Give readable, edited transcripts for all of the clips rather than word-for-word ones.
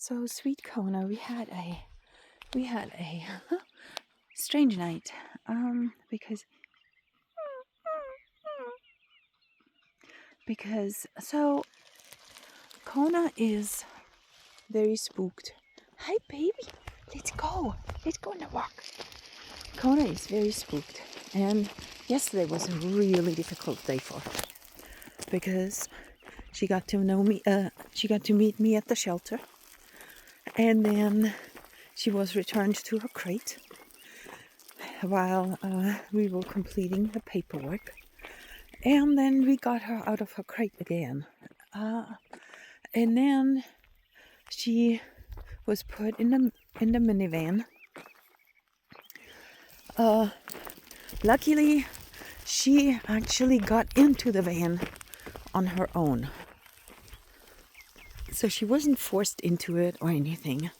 So, sweet Kona, we had a strange night. Because Kona is very spooked. Hi, baby. Let's go. Let's go on a walk. Kona is very spooked, and yesterday was a really difficult day for her because she got to know me. She got to meet me at the shelter, and then she was returned to her crate while we were completing the paperwork, and then we got her out of her crate again, and then she was put in the minivan. Luckily, she actually got into the van on her own. So she wasn't forced into it or anything.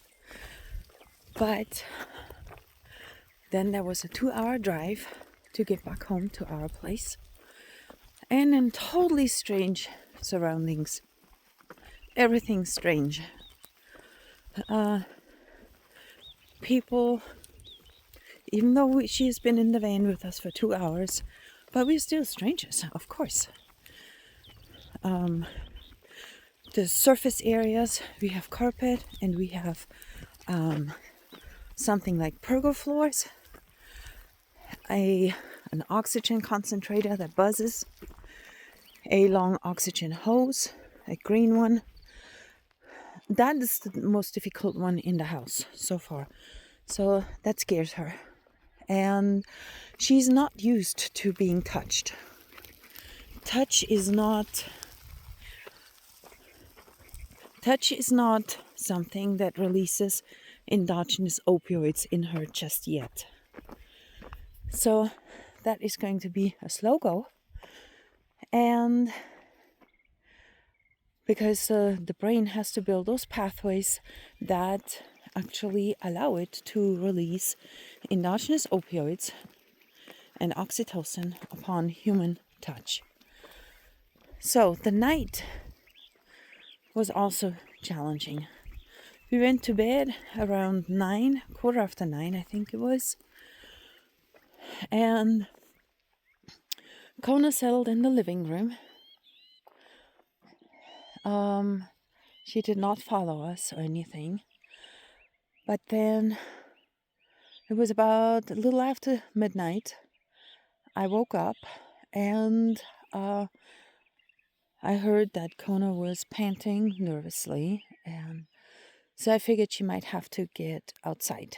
But then there was a 2-hour drive to get back home to our place. And in totally strange surroundings. Everything's strange. People, even though she has been in the van with us for 2 hours, but we're still strangers, of course. The surface areas, we have carpet and we have something like pergo floors, an oxygen concentrator that buzzes, a long oxygen hose, a green one. That is the most difficult one in the house so far. So that scares her. And she's not used to being touched. Touch is not something that releases endogenous opioids in her just yet. So that is going to be a slow go. And because the brain has to build those pathways that actually allow it to release endogenous opioids and oxytocin upon human touch. So the night was also challenging. We went to bed around 9, 9:15, I think it was. And Kona settled in the living room. She did not follow us or anything. But then it was about a little after midnight. I woke up and I heard that Kona was panting nervously, and so I figured she might have to get outside.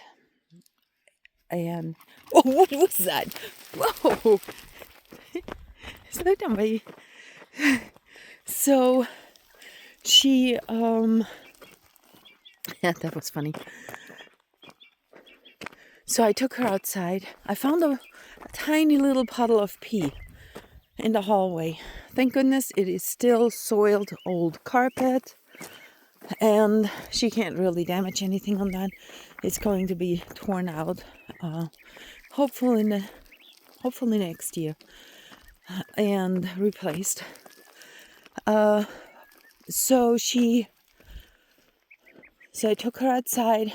And oh, what was that? Whoa! Slow down, baby. So she yeah, that was funny. So I took her outside. I found a tiny little puddle of pee in the hallway. Thank goodness it is still soiled old carpet, and she can't really damage anything on that. It's going to be torn out, hopefully next year, and replaced. So I took her outside.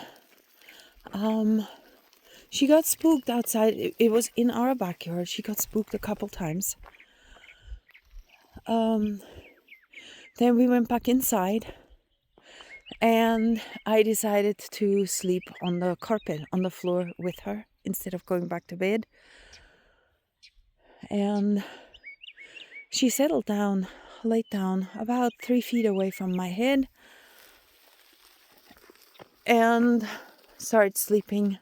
She got spooked outside. It was in our backyard. She got spooked a couple times. Then we went back inside, and I decided to sleep on the carpet on the floor with her instead of going back to bed. And she settled down, laid down about 3 feet away from my head, and started sleeping,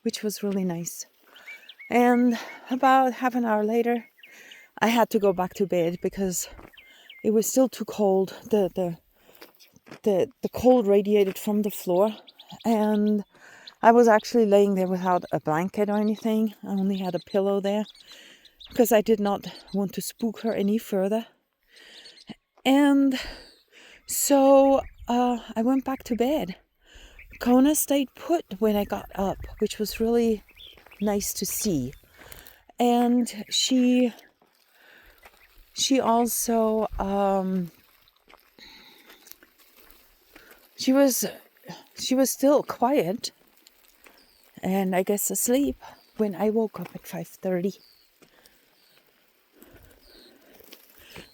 which was really nice. And about half an hour later, I had to go back to bed because it was still too cold. The cold radiated from the floor, and I was actually laying there without a blanket or anything. I only had a pillow there because I did not want to spook her any further. And so I went back to bed. Kona stayed put when I got up, which was really nice to see. And she also she was she was still quiet and I guess asleep when I woke up at 5:30.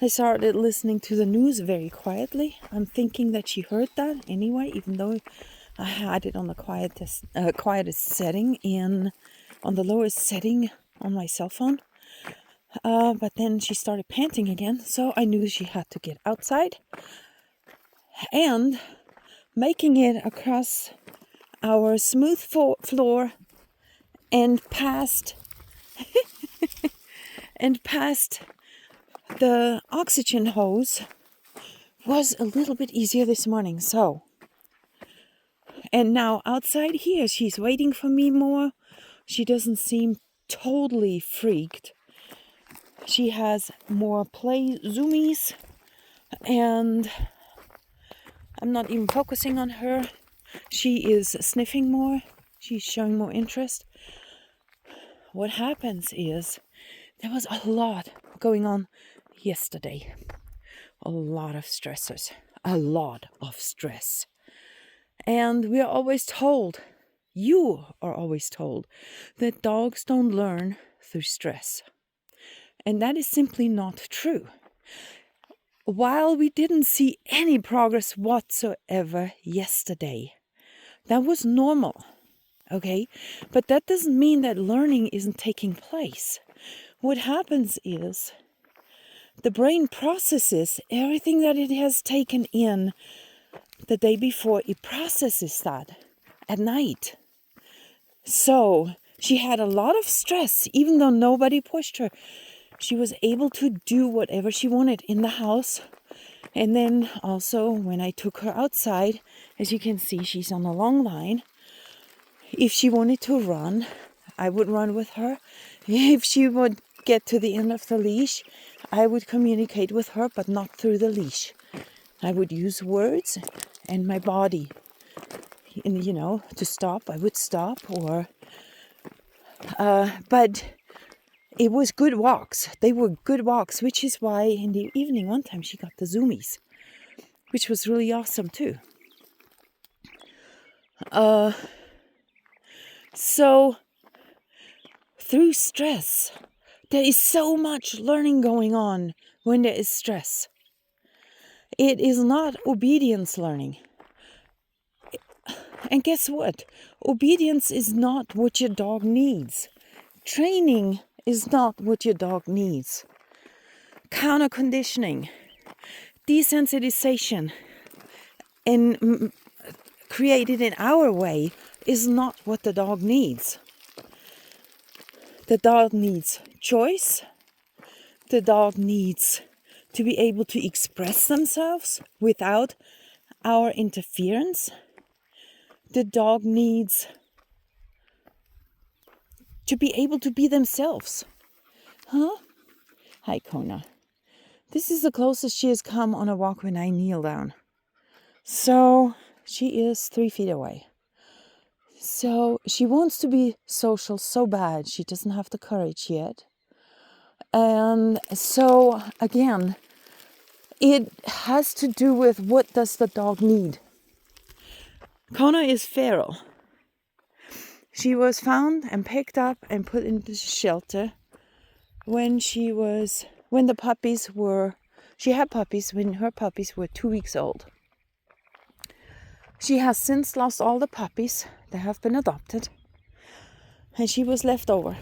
I started listening to the news very quietly. I'm thinking that she heard that anyway, even though I had it on the quietest setting on the lowest setting on my cell phone. But then she started panting again, so I knew she had to get outside. And making it across our smooth floor and past the oxygen hose was a little bit easier this morning. So, and now outside here, she's waiting for me more. She doesn't seem totally freaked. She has more play zoomies, and I'm not even focusing on her. She is sniffing more. She's showing more interest. What happens is there was a lot going on yesterday. A lot of stressors. A lot of stress. And we are always told, you are always told, that dogs don't learn through stress. And that is simply not true. While we didn't see any progress whatsoever yesterday, that was normal, okay? But that doesn't mean that learning isn't taking place. What happens is the brain processes everything that it has taken in the day before. It processes that at night. So she had a lot of stress, even though nobody pushed her. She was able to do whatever she wanted in the house. And then also when I took her outside, as you can see, she's on a long line. If she wanted to run, I would run with her. If she would get to the end of the leash, I would communicate with her, but not through the leash. I would use words and my body. And, to stop, I would stop. But it was good walks. They were good walks, which is why in the evening one time she got the zoomies, which was really awesome too. So through stress, there is so much learning going on when there is stress. It is not obedience learning. And guess what? Obedience is not what your dog needs. Training is not what your dog needs. Counter conditioning, desensitization, and created in our way is not what the dog needs. The dog needs choice. The dog needs to be able to express themselves without our interference. The dog needs to be able to be themselves. Hi, Kona. This is the closest she has come on a walk when I kneel down. So she is 3 feet away. So she wants to be social so bad. She doesn't have the courage yet. And so, again, it has to do with what does the dog need. Kona is feral. She was found and picked up and put into shelter when she had puppies when her puppies were 2 weeks old. She has since lost all the puppies. They have been adopted. And she was left over.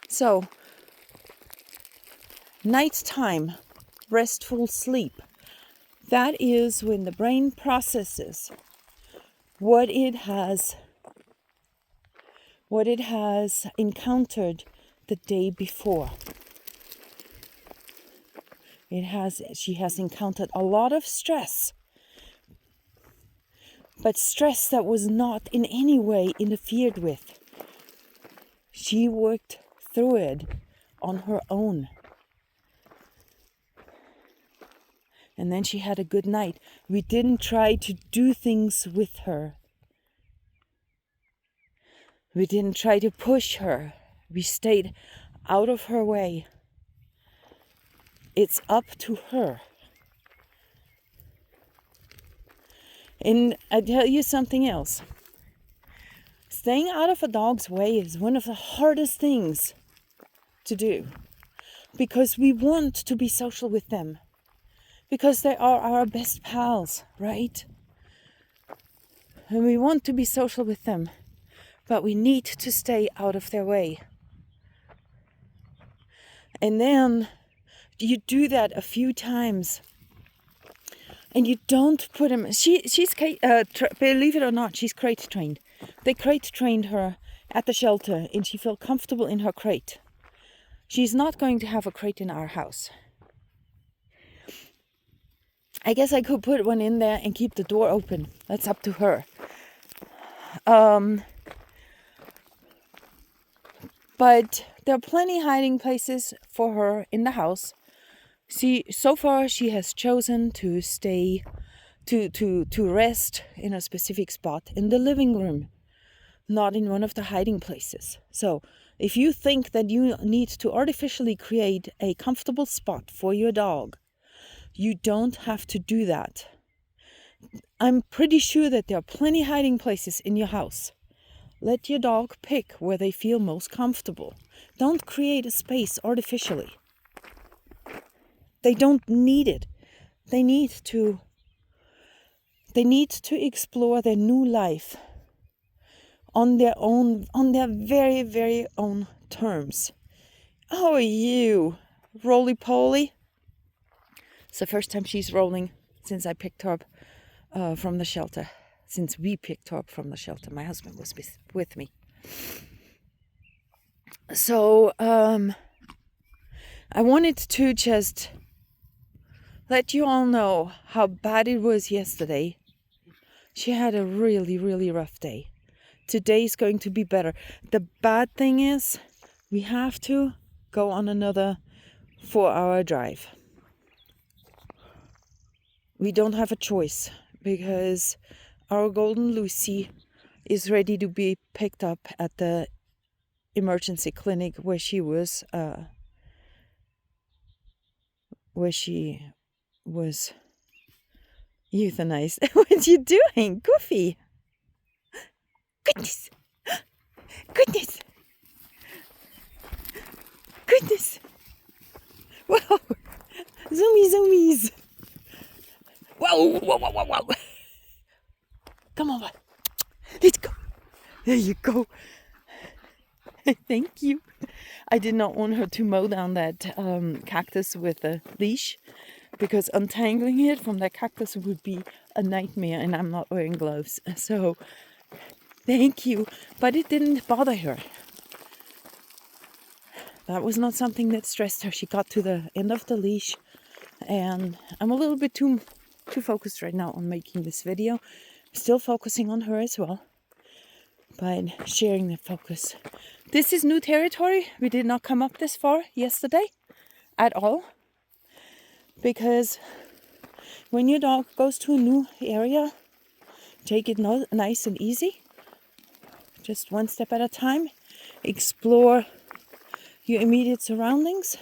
So, nighttime, restful sleep. That is when the brain processes what it has encountered the day before. She has encountered a lot of stress. But stress that was not in any way interfered with. She worked through it on her own. And then she had a good night. We didn't try to do things with her. We didn't try to push her. We stayed out of her way. It's up to her. And I tell you something else. Staying out of a dog's way is one of the hardest things to do, because we want to be social with them, because they are our best pals, right? And we want to be social with them, but we need to stay out of their way. And then you do that a few times, and you don't put him. She's believe it or not, she's crate trained. They crate trained her at the shelter, and she felt comfortable in her crate. She's not going to have a crate in our house. I guess I could put one in there and keep the door open. That's up to her. But there are plenty hiding places for her in the house. So far she has chosen to stay, to rest in a specific spot in the living room, not in one of the hiding places. So if you think that you need to artificially create a comfortable spot for your dog, you don't have to do that. I'm pretty sure that there are plenty hiding places in your house. Let your dog pick where they feel most comfortable. Don't create a space artificially. They don't need it. They need to explore their new life on their own, on their very, very own terms. How are you, roly-poly? It's the first time she's rolling since I picked her up from the shelter. Since we picked her up from the shelter. My husband was with me. So, I wanted to just let you all know how bad it was yesterday. She had a really, really rough day. Today's going to be better. The bad thing is, we have to go on another 4-hour drive. We don't have a choice, because our golden Lucy is ready to be picked up at the emergency clinic where she was euthanized. What you doing, Goofy? Goodness, goodness, goodness! Whoa, zoomies! Whoa, whoa, whoa, whoa, whoa! Come on, let's go. There you go. Thank you. I did not want her to mow down that cactus with a leash, because untangling it from that cactus would be a nightmare, and I'm not wearing gloves. So, thank you. But it didn't bother her. That was not something that stressed her. She got to the end of the leash, and I'm a little bit too focused right now on making this video. Still focusing on her as well, but sharing the focus. This is new territory. We did not come up this far yesterday at all, because when your dog goes to a new area, take it nice and easy, just one step at a time. Explore your immediate surroundings.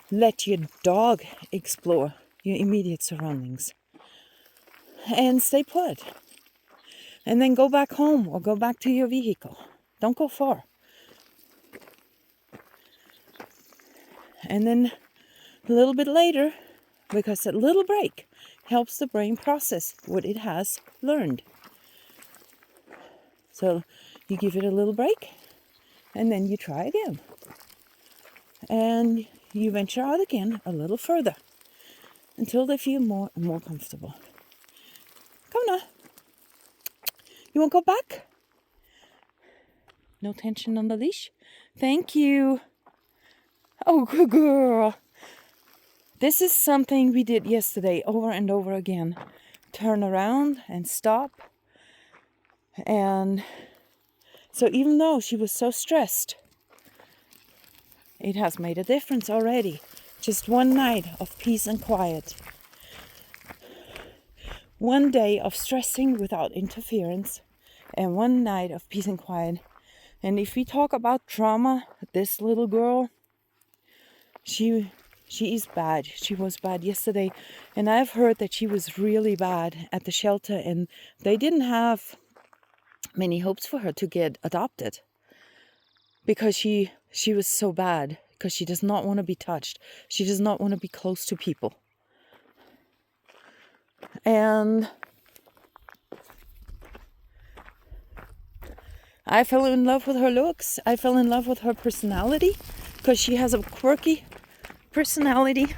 Let your dog explore your immediate surroundings, and stay put. And then go back home or go back to your vehicle. Don't go far. And then a little bit later, because a little break helps the brain process what it has learned. So you give it a little break, and then you try again. And you venture out again a little further until they feel more and more comfortable. Kona, you want to go back? No tension on the leash? Thank you. Oh, good girl. This is something we did yesterday over and over again. Turn around and stop. And so even though she was so stressed, it has made a difference already. Just one night of peace and quiet. One day of stressing without interference, and one night of peace and quiet. And if we talk about trauma, this little girl, she She is bad. She was bad yesterday. And I've heard that she was really bad at the shelter. And they didn't have many hopes for her to get adopted. Because she was so bad. Because she does not want to be touched. She does not want to be close to people. And I fell in love with her looks. I fell in love with her personality. Because she has a quirky personality.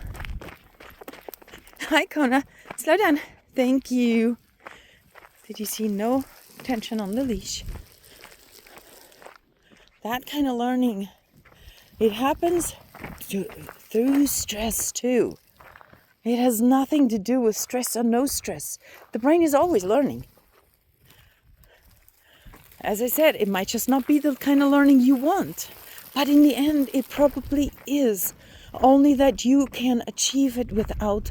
Hi, Kona. Slow down. Thank you. Did you see no tension on the leash? That kind of learning, it happens through stress too. It has nothing to do with stress or no stress. The brain is always learning. As I said, it might just not be the kind of learning you want. But in the end, it probably is. Only that you can achieve it without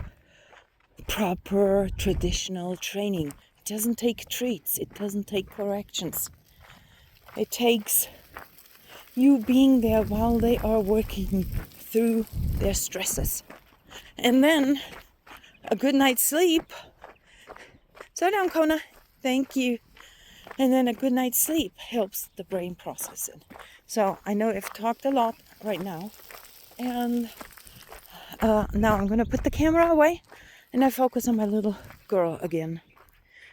proper traditional training. It doesn't take treats. It doesn't take corrections. It takes you being there while they are working through their stresses. And then a good night's sleep. Slow down, Kona. Thank you. And then a good night's sleep helps the brain process it. So I know I've talked a lot right now. And now I'm going to put the camera away and I focus on my little girl again.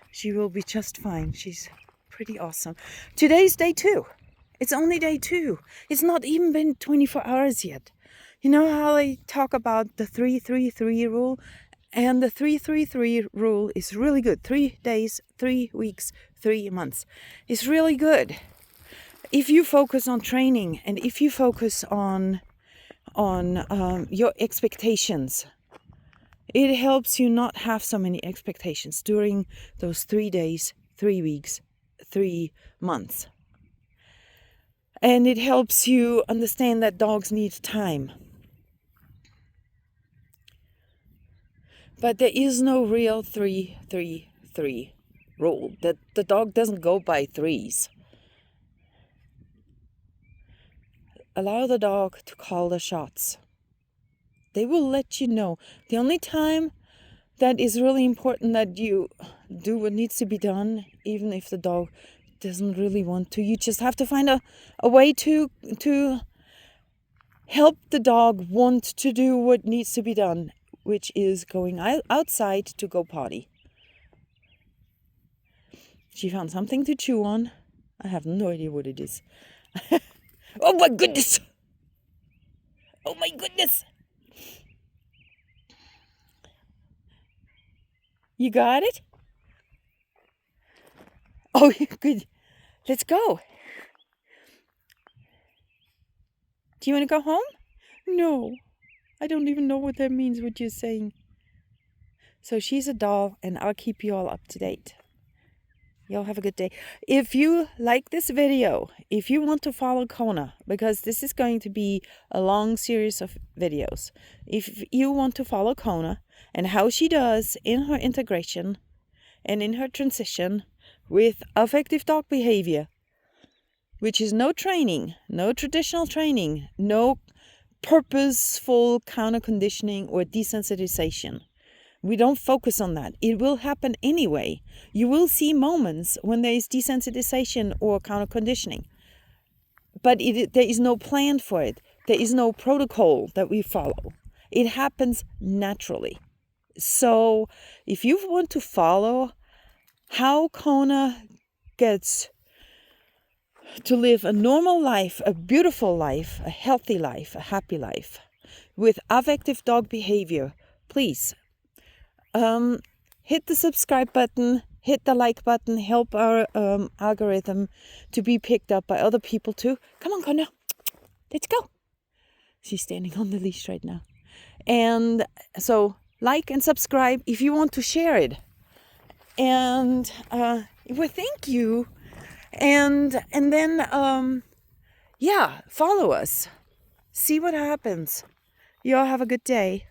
She will be just fine. She's pretty awesome. Today's day 2. It's only day 2. It's not even been 24 hours yet. You know how they talk about the 3-3-3 rule? And the 3-3-3 rule is really good. 3 days, 3 weeks, 3 months. It's really good. If you focus on training and if you focus on your expectations, it helps you not have so many expectations during those 3 days, 3 weeks, 3 months. And it helps you understand that dogs need time. But there is no real 3-3-3 rule. That the dog doesn't go by threes. Allow the dog to call the shots. They will let you know. The only time that is really important that you do what needs to be done, even if the dog doesn't really want to. You just have to find a way to help the dog want to do what needs to be done, which is going outside to go potty. She found something to chew on. I have no idea what it is. Oh my goodness! Oh my goodness! You got it? Oh, good. Let's go. Do you want to go home? No. I don't even know what that means, what you're saying. So she's a doll, and I'll keep you all up to date. Y'all have a good day. If you like this video, if you want to follow Kona, because this is going to be a long series of videos. If you want to follow Kona and how she does in her integration and in her transition with affective dog behavior, which is no training, no traditional training, no purposeful counter conditioning or desensitization. We don't focus on that. It will happen anyway. You will see moments when there is desensitization or counter conditioning. But there is no plan for it. There is no protocol that we follow. It happens naturally. So if you want to follow how Kona gets to live a normal life, a beautiful life, a healthy life, a happy life with affective dog behavior, please hit the subscribe button, hit the like button, help our algorithm to be picked up by other people too. Come on, Kona, let's go. She's standing on the leash right now. And so like and subscribe if you want to share it. And well, thank you. And then follow us. See what happens. You all have a good day.